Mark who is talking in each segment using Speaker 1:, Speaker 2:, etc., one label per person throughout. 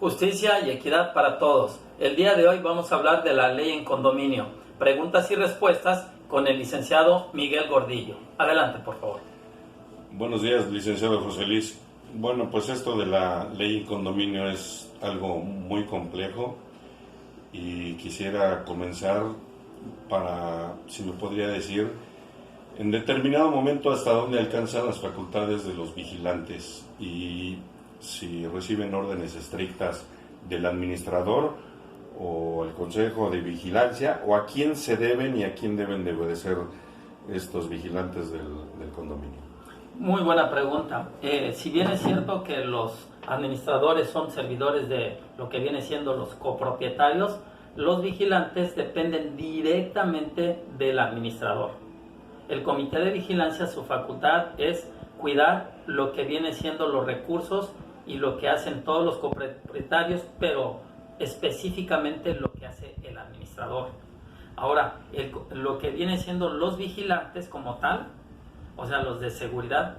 Speaker 1: Justicia y equidad para todos. El día de hoy vamos a hablar de la ley en condominio. Preguntas y respuestas con el licenciado Miguel Gordillo. Adelante, por favor.
Speaker 2: Buenos días, licenciado José Luis. Bueno, pues esto de la ley en condominio es algo muy complejo y quisiera comenzar para, si me podría decir, en determinado momento hasta dónde alcanzan las facultades de los vigilantes y si reciben órdenes estrictas del administrador o el consejo de vigilancia, o a quién se deben y a quién deben de obedecer estos vigilantes del condominio.
Speaker 1: Muy buena pregunta. Si bien es cierto que los administradores son servidores de lo que viene siendo los copropietarios, los vigilantes dependen directamente del administrador. El comité de vigilancia, su facultad es cuidar lo que viene siendo los recursos y lo que hacen todos los copropietarios, pero específicamente lo que hace el administrador. Ahora, lo que viene siendo los vigilantes como tal, o sea, los de seguridad,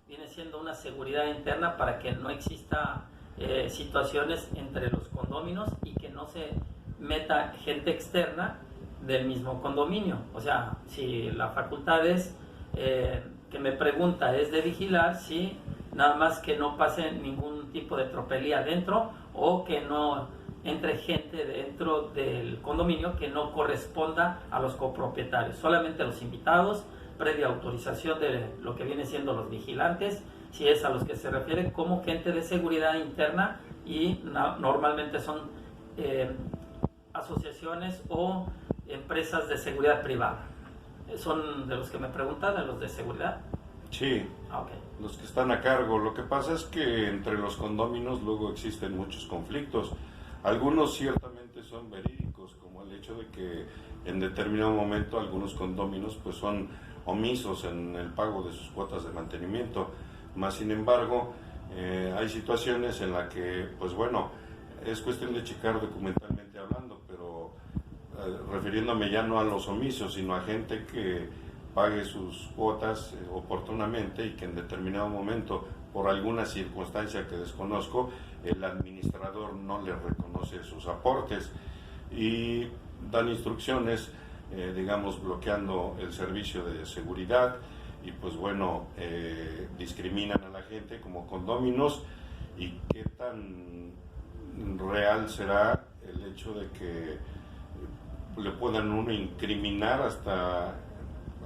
Speaker 1: viene siendo una seguridad interna para que no exista situaciones entre los condóminos y que no se meta gente externa del mismo condominio. O sea, si la facultad es, que me pregunta, es de vigilar, sí, nada más que no pase ningún tipo de tropelía dentro o que no entre gente dentro del condominio que no corresponda a los copropietarios, solamente los invitados, previa autorización de lo que viene siendo los vigilantes, si es a los que se refiere como gente de seguridad interna, y normalmente son asociaciones o empresas de seguridad privada. ¿Son de los que me preguntan, de los de seguridad?
Speaker 2: Sí,
Speaker 1: Okay.
Speaker 2: Los que están a cargo. Lo que pasa es que entre los condóminos luego existen muchos conflictos. Algunos ciertamente son verídicos, como el hecho de que en determinado momento algunos condóminos pues son omisos en el pago de sus cuotas de mantenimiento. Más sin embargo, hay situaciones en las que, pues bueno, es cuestión de checar documentalmente hablando, pero refiriéndome ya no a los omisos, sino a gente que pague sus cuotas oportunamente y que en determinado momento, por alguna circunstancia que desconozco, el administrador no le reconoce sus aportes y dan instrucciones, digamos, bloqueando el servicio de seguridad y pues bueno, discriminan a la gente como condóminos. Y qué tan real será el hecho de que le puedan uno incriminar hasta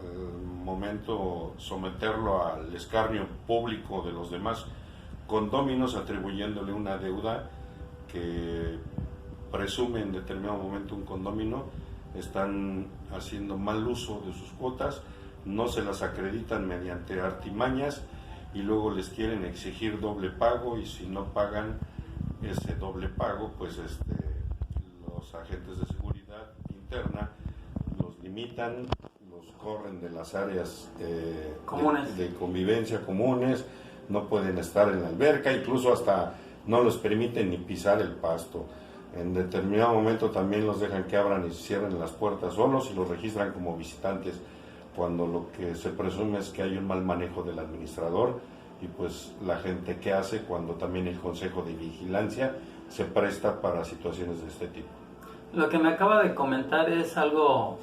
Speaker 2: el momento someterlo al escarnio público de los demás condóminos, atribuyéndole una deuda que presume en determinado momento un condomino. Están haciendo mal uso de sus cuotas, no se las acreditan mediante artimañas y luego les quieren exigir doble pago, y si no pagan ese doble pago, pues los agentes de seguridad interna los limitan, los corren de las áreas de convivencia comunes, no pueden estar en la alberca, incluso hasta no les permiten ni pisar el pasto. En determinado momento también los dejan que abran y cierren las puertas solos y los registran como visitantes, cuando lo que se presume es que hay un mal manejo del administrador. Y pues la gente, ¿qué hace cuando también el consejo de vigilancia se presta para situaciones de este tipo?
Speaker 1: Lo que me acaba de comentar es algo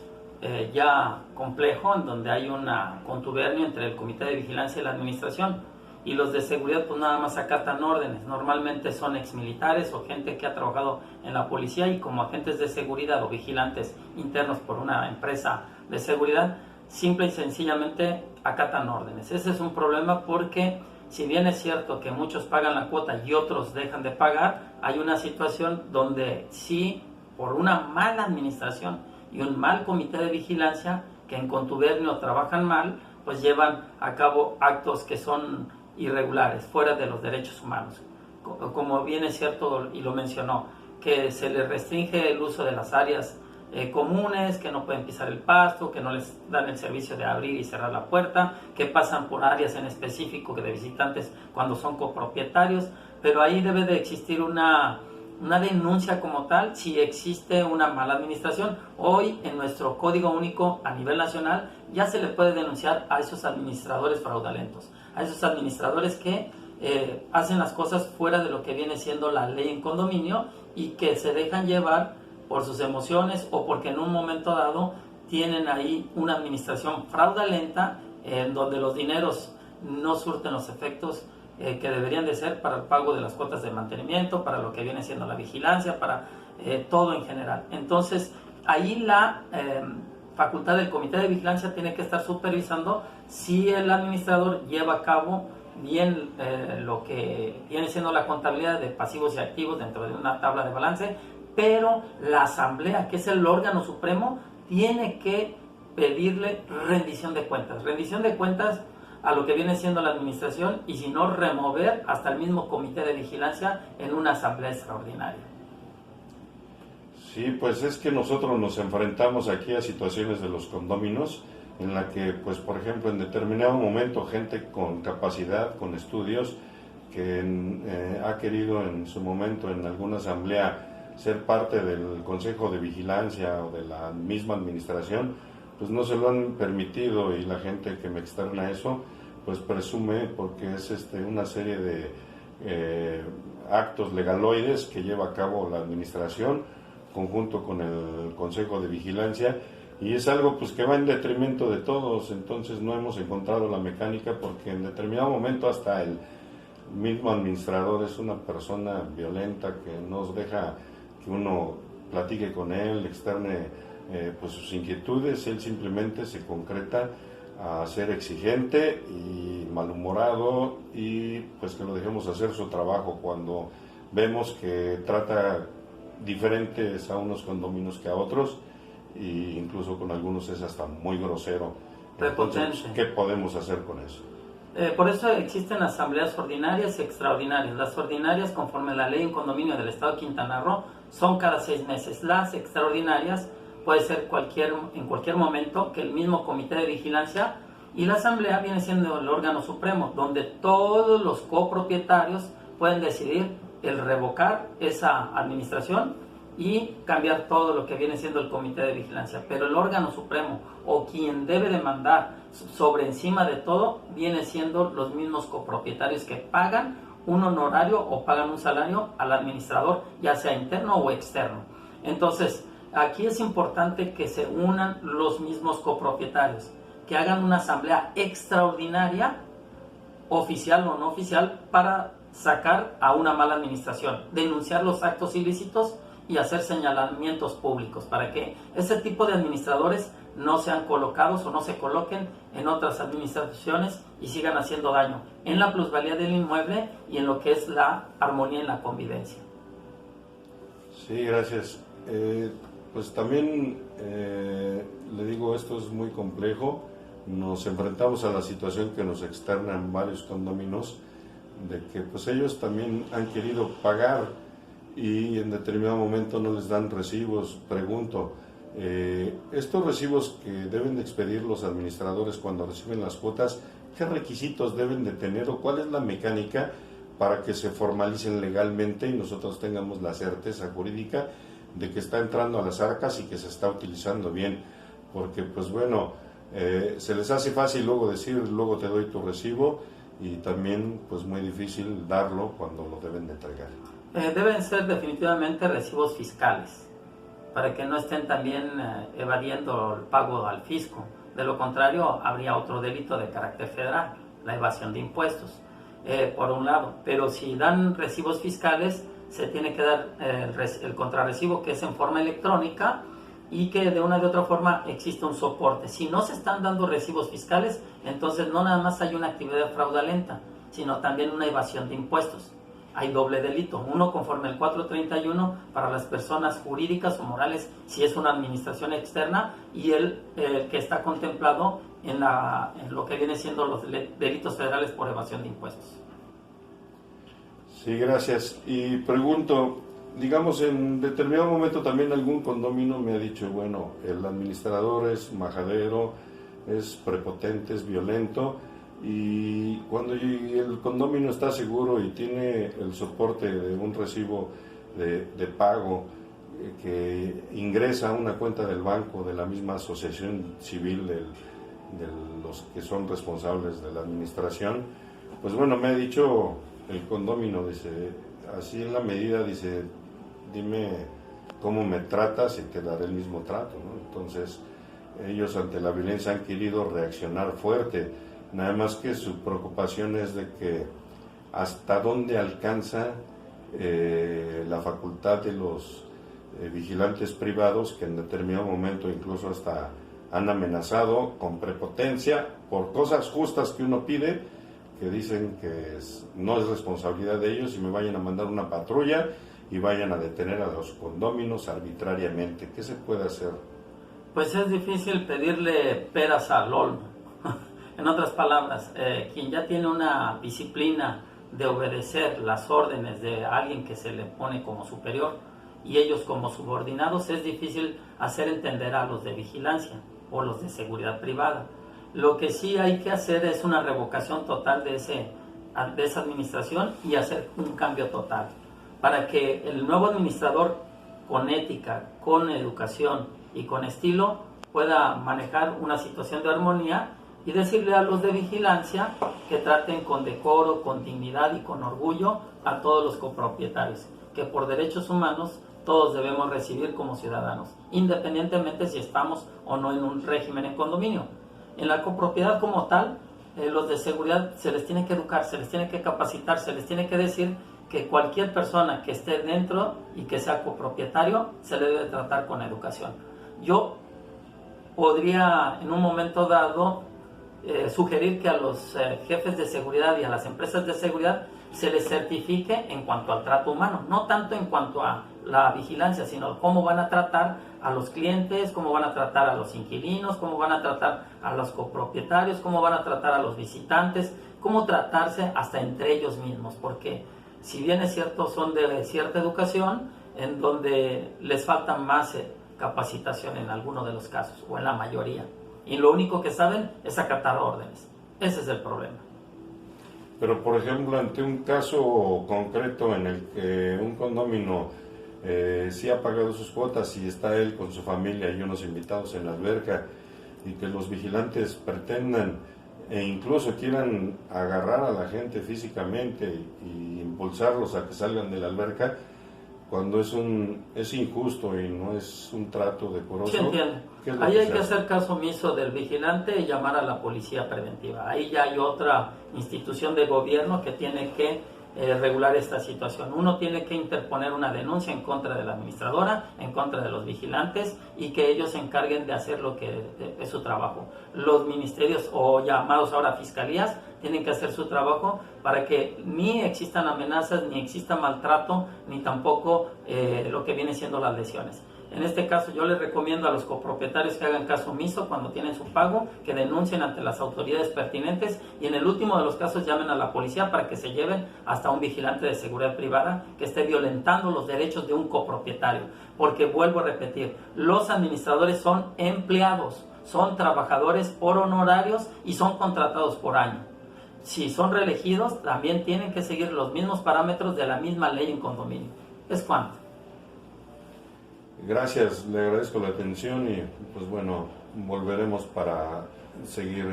Speaker 1: ya complejo, en donde hay una contubernio entre el comité de vigilancia y la administración, y los de seguridad pues nada más acatan órdenes. Normalmente son exmilitares o gente que ha trabajado en la policía, y como agentes de seguridad o vigilantes internos por una empresa de seguridad, simple y sencillamente acatan órdenes. Ese es un problema, porque si bien es cierto que muchos pagan la cuota y otros dejan de pagar, hay una situación donde sí, por una mala administración y un mal comité de vigilancia que en contubernio trabajan mal, pues llevan a cabo actos que son irregulares, fuera de los derechos humanos. Como bien es cierto y lo mencionó, que se les restringe el uso de las áreas comunes, que no pueden pisar el pasto, que no les dan el servicio de abrir y cerrar la puerta, que pasan por áreas en específico de visitantes cuando son copropietarios, pero ahí debe de existir una denuncia como tal si existe una mala administración. Hoy en nuestro Código Único a nivel nacional ya se le puede denunciar a esos administradores fraudulentos, a esos administradores que hacen las cosas fuera de lo que viene siendo la ley en condominio y que se dejan llevar por sus emociones o porque en un momento dado tienen ahí una administración fraudulenta en donde los dineros no surten los efectos que deberían de ser para el pago de las cuotas de mantenimiento, para lo que viene siendo la vigilancia, para todo en general. Entonces, ahí la facultad del comité de vigilancia tiene que estar supervisando si el administrador lleva a cabo bien lo que viene siendo la contabilidad de pasivos y activos dentro de una tabla de balance, pero la asamblea, que es el órgano supremo, tiene que pedirle rendición de cuentas a lo que viene siendo la administración y si no remover hasta el mismo comité de vigilancia en una asamblea extraordinaria.
Speaker 2: Sí, pues es que nosotros nos enfrentamos aquí a situaciones de los condóminos en la que, pues por ejemplo, en determinado momento gente con capacidad, con estudios, que ha querido en su momento en alguna asamblea ser parte del consejo de vigilancia o de la misma administración, pues no se lo han permitido y la gente que me externa eso, pues presume porque es una serie de actos legaloides que lleva a cabo la administración conjunto con el consejo de vigilancia y es algo pues que va en detrimento de todos. Entonces no hemos encontrado la mecánica porque en determinado momento hasta el mismo administrador es una persona violenta que nos deja que uno platique con él, externe pues sus inquietudes. Él simplemente se concreta a ser exigente y malhumorado y pues que lo dejemos hacer su trabajo cuando vemos que trata diferentes a unos condominios que a otros e incluso con algunos es hasta muy grosero. Entonces, ¿qué podemos hacer con eso?
Speaker 1: Por eso existen asambleas ordinarias y extraordinarias. Las ordinarias, conforme a la ley en condominio del Estado de Quintana Roo, son cada 6 meses. Las extraordinarias puede ser en cualquier momento que el mismo comité de vigilancia, y la asamblea viene siendo el órgano supremo, donde todos los copropietarios pueden decidir el revocar esa administración y cambiar todo lo que viene siendo el comité de vigilancia. Pero el órgano supremo o quien debe de mandar sobre encima de todo viene siendo los mismos copropietarios que pagan un honorario o pagan un salario al administrador, ya sea interno o externo. Entonces, aquí es importante que se unan los mismos copropietarios, que hagan una asamblea extraordinaria, oficial o no oficial, para sacar a una mala administración, denunciar los actos ilícitos y hacer señalamientos públicos para que ese tipo de administradores no sean colocados o no se coloquen en otras administraciones y sigan haciendo daño en la plusvalía del inmueble y en lo que es la armonía en la convivencia.
Speaker 2: Sí, gracias. Pues también le digo, esto es muy complejo. Nos enfrentamos a la situación que nos externan varios condóminos, de que pues ellos también han querido pagar y en determinado momento no les dan recibos. Pregunto, estos recibos que deben de expedir los administradores cuando reciben las cuotas, ¿qué requisitos deben de tener o cuál es la mecánica para que se formalicen legalmente y nosotros tengamos la certeza jurídica de que está entrando a las arcas y que se está utilizando bien? Porque pues bueno, se les hace fácil luego decir, luego te doy tu recibo, y también pues muy difícil darlo cuando lo deben de entregar.
Speaker 1: Deben ser definitivamente recibos fiscales, para que no estén también evadiendo el pago al fisco. De lo contrario, habría otro delito de carácter federal, la evasión de impuestos, por un lado. Pero si dan recibos fiscales, se tiene que dar el contrarrecibo, que es en forma electrónica, y que de una u otra forma existe un soporte. Si no se están dando recibos fiscales, entonces no nada más hay una actividad fraudulenta, sino también una evasión de impuestos. Hay doble delito, uno conforme al 431 para las personas jurídicas o morales si es una administración externa, y el que está contemplado en lo que viene siendo los delitos federales por evasión de impuestos.
Speaker 2: Sí, gracias. Y pregunto, digamos, en determinado momento también algún condominio me ha dicho, bueno, el administrador es majadero, es prepotente, es violento, y cuando el condominio está seguro y tiene el soporte de un recibo de pago que ingresa a una cuenta del banco de la misma asociación civil de los que son responsables de la administración, Pues bueno, me ha dicho el condómino, dice, así en la medida, dice, dime cómo me tratas y te daré el mismo trato, ¿no? Entonces, ellos ante la violencia han querido reaccionar fuerte, nada más que su preocupación es de que hasta dónde alcanza la facultad de los vigilantes privados, que en determinado momento incluso hasta han amenazado con prepotencia por cosas justas que uno pide, que dicen que no es responsabilidad de ellos y me vayan a mandar una patrulla y vayan a detener a los condóminos arbitrariamente. ¿Qué se puede hacer?
Speaker 1: Pues es difícil pedirle peras al olmo. En otras palabras, quien ya tiene una disciplina de obedecer las órdenes de alguien que se le pone como superior y ellos como subordinados, es difícil hacer entender a los de vigilancia o los de seguridad privada. Lo que sí hay que hacer es una revocación total de esa administración y hacer un cambio total para que el nuevo administrador, con ética, con educación y con estilo, pueda manejar una situación de armonía y decirle a los de vigilancia que traten con decoro, con dignidad y con orgullo a todos los copropietarios, que por derechos humanos todos debemos recibir como ciudadanos, independientemente si estamos o no en un régimen en condominio. En la copropiedad como tal, los de seguridad se les tiene que educar, se les tiene que capacitar, se les tiene que decir que cualquier persona que esté dentro y que sea copropietario se le debe tratar con educación. Yo podría en un momento dado sugerir que a los jefes de seguridad y a las empresas de seguridad se les certifique en cuanto al trato humano, no tanto en cuanto a la vigilancia, sino cómo van a tratar a los clientes, cómo van a tratar a los inquilinos, cómo van a tratar a los copropietarios, cómo van a tratar a los visitantes, cómo tratarse hasta entre ellos mismos, porque si bien es cierto son de cierta educación, en donde les falta más capacitación en alguno de los casos, o en la mayoría, y lo único que saben es acatar órdenes. Ese es el problema.
Speaker 2: Pero, por ejemplo, ante un caso concreto en el que un condómino sí ha pagado sus cuotas y está él con su familia y unos invitados en la alberca, y que los vigilantes pretendan e incluso quieran agarrar a la gente físicamente y impulsarlos a que salgan de la alberca, cuando es injusto y no es un trato decoroso.
Speaker 1: Sí, entiendo. Ahí hay que hacer caso omiso del vigilante y llamar a la policía preventiva. Ahí ya hay otra institución de gobierno que tiene que regular esta situación. Uno tiene que interponer una denuncia en contra de la administradora, en contra de los vigilantes, y que ellos se encarguen de hacer lo que es su trabajo. Los ministerios, o llamados ahora fiscalías, tienen que hacer su trabajo para que ni existan amenazas, ni exista maltrato, ni tampoco lo que viene siendo las lesiones. En este caso yo les recomiendo a los copropietarios que hagan caso omiso cuando tienen su pago, que denuncien ante las autoridades pertinentes y en el último de los casos llamen a la policía para que se lleven hasta un vigilante de seguridad privada que esté violentando los derechos de un copropietario. Porque vuelvo a repetir, los administradores son empleados, son trabajadores por honorarios y son contratados por año. Si son reelegidos, también tienen que seguir los mismos parámetros de la misma ley en condominio. Es cuanto.
Speaker 2: Gracias, le agradezco la atención y pues bueno, volveremos para seguir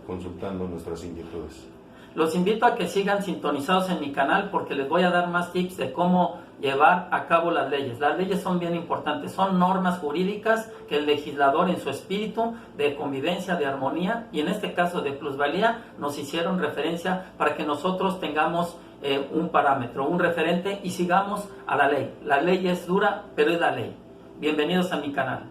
Speaker 2: consultando nuestras inquietudes.
Speaker 1: Los invito a que sigan sintonizados en mi canal porque les voy a dar más tips de cómo llevar a cabo las leyes. Las leyes son bien importantes, son normas jurídicas que el legislador en su espíritu de convivencia, de armonía y en este caso de plusvalía nos hicieron referencia para que nosotros tengamos un parámetro, un referente y sigamos a la ley. La ley es dura, pero es la ley. Bienvenidos a mi canal.